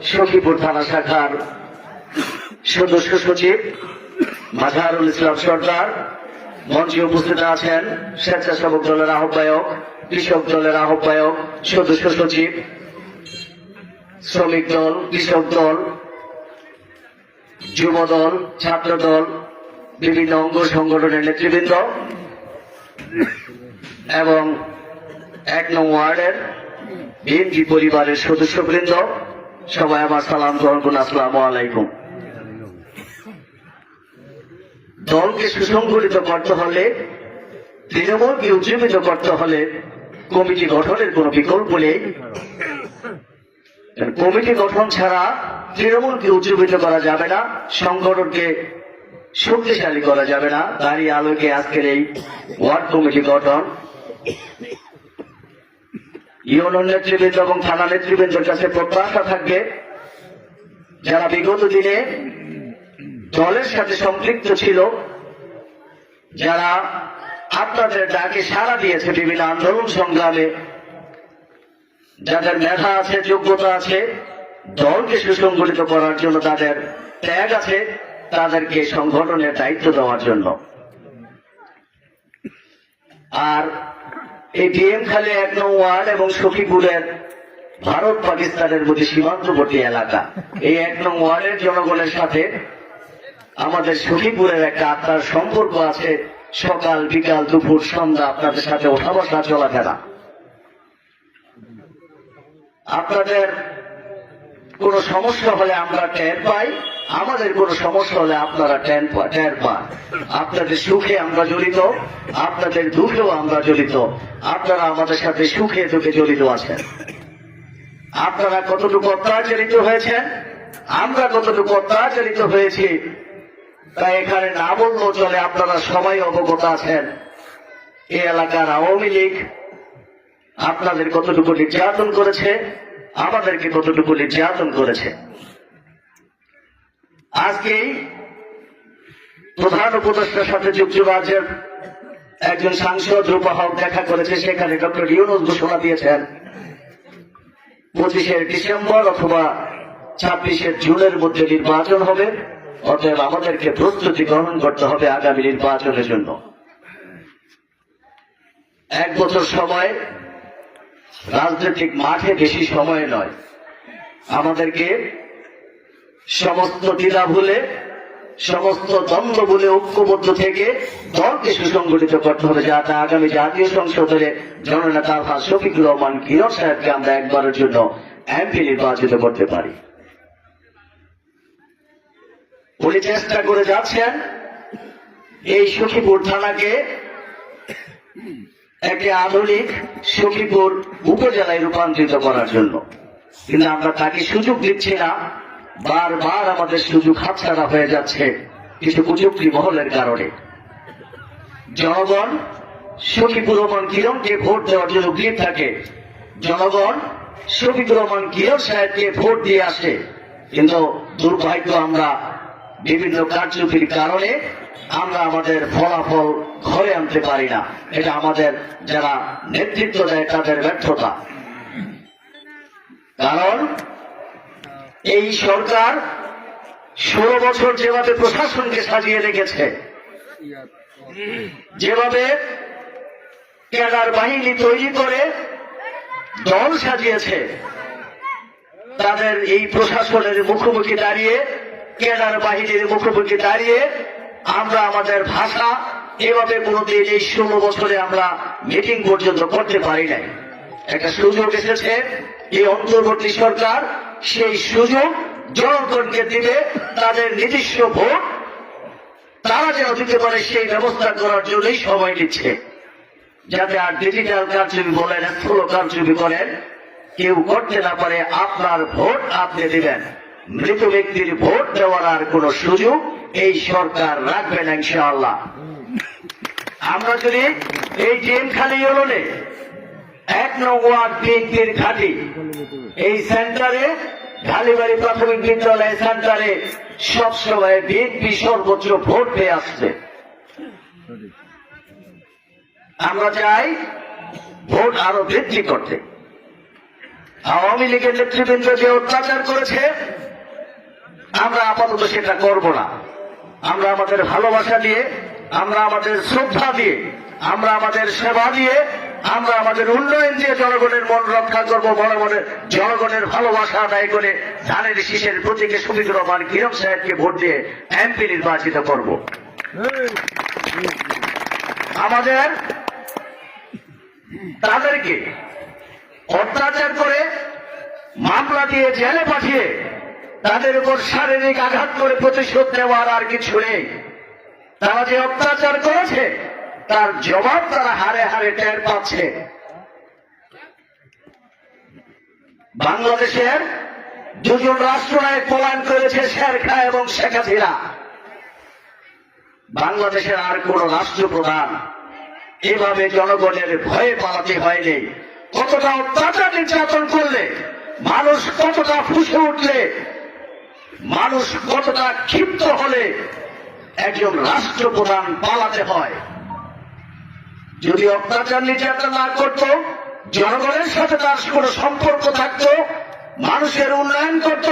সখীপুর থানা শাখার সদস্য সচিব মাঝহারুল ইসলাম সরকার, মঞ্চে উপস্থিত আছেন স্বেচ্ছাসেবক দলের আহ্বায়ক, কৃষক দলের আহ্বায়ক, সদস্য সচিব, শ্রমিক দল, কৃষক দল, যুব দল, ছাত্র দল, বিভিন্ন অঙ্গ সংগঠনের নেতৃবৃন্দ এবং ১ নং ওয়ার্ডের বিএনপি পরিবারের সদস্যবৃন্দ, সবাই আমার সালাম গ্রহণ করুন। আসসালামু আলাইকুম। দলকে সুসংগঠিত করতে হলে, তৃণমূলকে উজ্জীবিত করতে হলে কমিটি গঠনের কোনো বিকল্প নেই। কমিটি গঠন ছাড়া তৃণমূলকে উজ্জীবিত করা যাবে না, সংগঠনকে শক্তিশালী করা যাবে না। তারই আলোকে আজকের এই ওয়ার্ড কমিটি গঠন। ইউনিয়ন নেতৃবৃন্দ এবং থানা নেতৃবৃন্দের কাছে প্রত্যাশা থাকবে, যারা বিগত দিনে দলের সাথে সম্পৃক্ত ছিল, যারা আপনাদের ডাকে সাড়া দিয়েছে বিভিন্ন আন্দোলন সংগ্রামে, যাদের মেধা আছে, যোগ্যতা আছে, দলকে সুসংগঠিত করার জন্য তাদের ত্যাগ আছে, তাদেরকে সংগঠনের দায়িত্ব দেওয়ার জন্য। আর এই ডিএমখালী ১ নং ওয়ার্ড এবং সখীপুরের ভারত পাকিস্তানের মধ্যে সীমান্তবর্তী এলাকা, এই ১ নং ওয়ার্ডের জনগণের সাথে আমাদের সখীপুরের একটা আত্মার সম্পর্ক আছে। সকাল, বিকাল, দুপুর, সন্ধ্যা আপনাদের সাথে ওঠা বসা, চলাফেরা। আপনাদের কোনো সমস্যা হলে আমরা টের পাই, আমাদের কোনো সমস্যা হলে আপনারা টের পান। আপনাদের সুখে আমরা জড়িত, আপনাদের দুঃখেও আমরা জড়িত। আপনারা আমাদের সাথে সুখে দুঃখে জড়িত আছেন। আপনারা কতটুকু অত্যাচারিত হয়েছেন, আমরা কতটুকু অত্যাচারিত হয়েছি, তাই এখানে না বললেও চলে। আপনারা সবাই অবগত আছেন। এই এলাকার আওয়ামী লীগ আপনাদের কতটুকু নির্যাতন করেছে, আমাদেরকে কতটুকু নির্যাতন করেছে। আজকেই প্রধান উপদেষ্টার সাথে যুক্তরাজ্যের একজন সাংসদ রূপা হক দেখা করেছে। সেখানে ডক্টর ইউনূস ঘোষণা দিয়েছেন 25শে ডিসেম্বর অথবা 26শে জুনের মধ্যে নির্বাচন হবে। অতএব আমাদেরকে প্রস্তুতি গ্রহণ করতে হবে আগামী নির্বাচনের জন্য। 1 বছর সময় রাজনৈতিক মাঠে বেশি সময় নয়। আমাদেরকে সমস্ত দ্বিধা ভুলে, সমস্ত দ্বন্দ্ব ভুলে ঐক্যবদ্ধ থেকে দলকে সুসংগঠিত করতে হবে, যাতে আগামী জাতীয় সংসদের জননেতা আলহাজ শফিকুর রহমান কিরণ সাহেবকে আমরা একবারের জন্য এমপি নির্বাচিত করতে পারি। উনি চেষ্টা করে যাচ্ছেন এই সখীপুর থানাকে একটি আধুনিক সখীপুর উপজেলায় রূপান্তরিত করার জন্য, কিন্তু আমরা তাকে সুযোগ দিচ্ছি না। বারবার আমাদের সুযোগ হাতছাড়া হয়ে যাচ্ছে কিছু কুচক্রী মহলের কারণে। জনগণ শফিকুর রহমান কিরণকে ভোট দেওয়ার জন্য উদ্গ্রীব থাকে। জনগণ শফিকুর রহমান কিরণ সাহেবকে ভোট দিয়ে আসে, কিন্তু দুর্ভাগ্য আমরা বিভিন্ন কারচুপির কারণে আমরা আমাদের ফলাফল ঘরে আনতে পারি না। এটা আমাদের যারা নেতৃত্ব দেয় তাদের ব্যর্থতা। কারণ এই সরকার 16 বছর যেভাবে প্রশাসনকে সাজিয়ে রেখেছে, যেভাবে ক্যাডার বাহিনী তৈরি করে দল সাজিয়েছে, তাদের এই প্রশাসনের মুখোমুখি দাঁড়িয়ে, ক্যাডার বাহিনীর মুখোমুখি দাঁড়িয়ে আমরা আমাদের ভাষা এভাবে কোনোদিন এই 16 বছরে আমরা মিটিং পর্যন্ত করতে পারি নাই। একটা সুযোগ এসেছে এই অন্তর্বর্তী সরকার, সেই সুযোগ জনগণকে দিবে। তাদের নিজস্ব ভোট তারা যেন দিতে পারে সেই ব্যবস্থা করার জন্যই সময় নিচ্ছে, যাতে আর ডিজিটাল কারচুপি বলেন, স্থূল কারচুপি করেন, কেউ করতে না পারে। আপনার ভোট আপনি দিবেন, মৃত ব্যক্তির ভোট দেওয়ার আর কোন সুযোগ এই সরকার রাখবে না ইনশাআল্লাহ। আমরা যদি এই ডিএমখালী ইউনিয়নে 1 নং ওয়ার্ড বিএনপির ঘাঁটি, এই সেন্টারে ঢালিবাড়ি প্রাথমিক বিদ্যালয় সেন্টারে সবসময় বিএনপি সর্বোচ্চ ভোট পেয়ে আসছে। আমরা চাই ভোট আরো বৃদ্ধি করতে। আওয়ামী লীগের নেতৃবৃন্দ যে অত্যাচার করেছে, আমরা আপাতত সেটা করব না। আমরা আমাদের ভালোবাসা দিয়ে, আমরা আমাদের শ্রদ্ধা দিয়ে, আমরা আমাদের সেবা দিয়ে, আমরা আমাদের উন্নয়ন দিয়ে জনগণের মন রক্ষা করবো। মনে জনগণের ভালোবাসা আদায় করে ধানের শীষের প্রতীকে শফিকুর রহমান কিরম সাহেবকে ভোট দিয়ে এমপি নির্বাচিত করব। আমাদের তাদেরকে অত্যাচার করে মামলা দিয়ে জেলে পাঠিয়ে তাদের উপর শারীরিক আঘাত করে প্রতিশোধ নেওয়ার আর কিছু নেই। তারা যে অত্যাচার করেছে তার জবাব তারা হারে হারে টের পাচ্ছে। বাংলাদেশের দুজন রাষ্ট্রনায়ক পলায়ন করেছে, শের খাঁ এবং শেখ হাসিনা। বাংলাদেশের আর কোন রাষ্ট্রপ্রধান এভাবে জনগণের ভয়ে পালাতে হয়নি। কতটা অত্যাচার নির্যাতন করলে, মানুষ কতটা ফুঁসে উঠলে, মানুষ কতটা ক্ষিপ্ত হলে একজন রাষ্ট্রপ্রধান পালাতে হয়। যদি অত্যাচার নির্যাতন না করত, জনগণের সাথে তার কোনো সম্পর্ক থাকতো, মানুষের উন্নয়ন করত,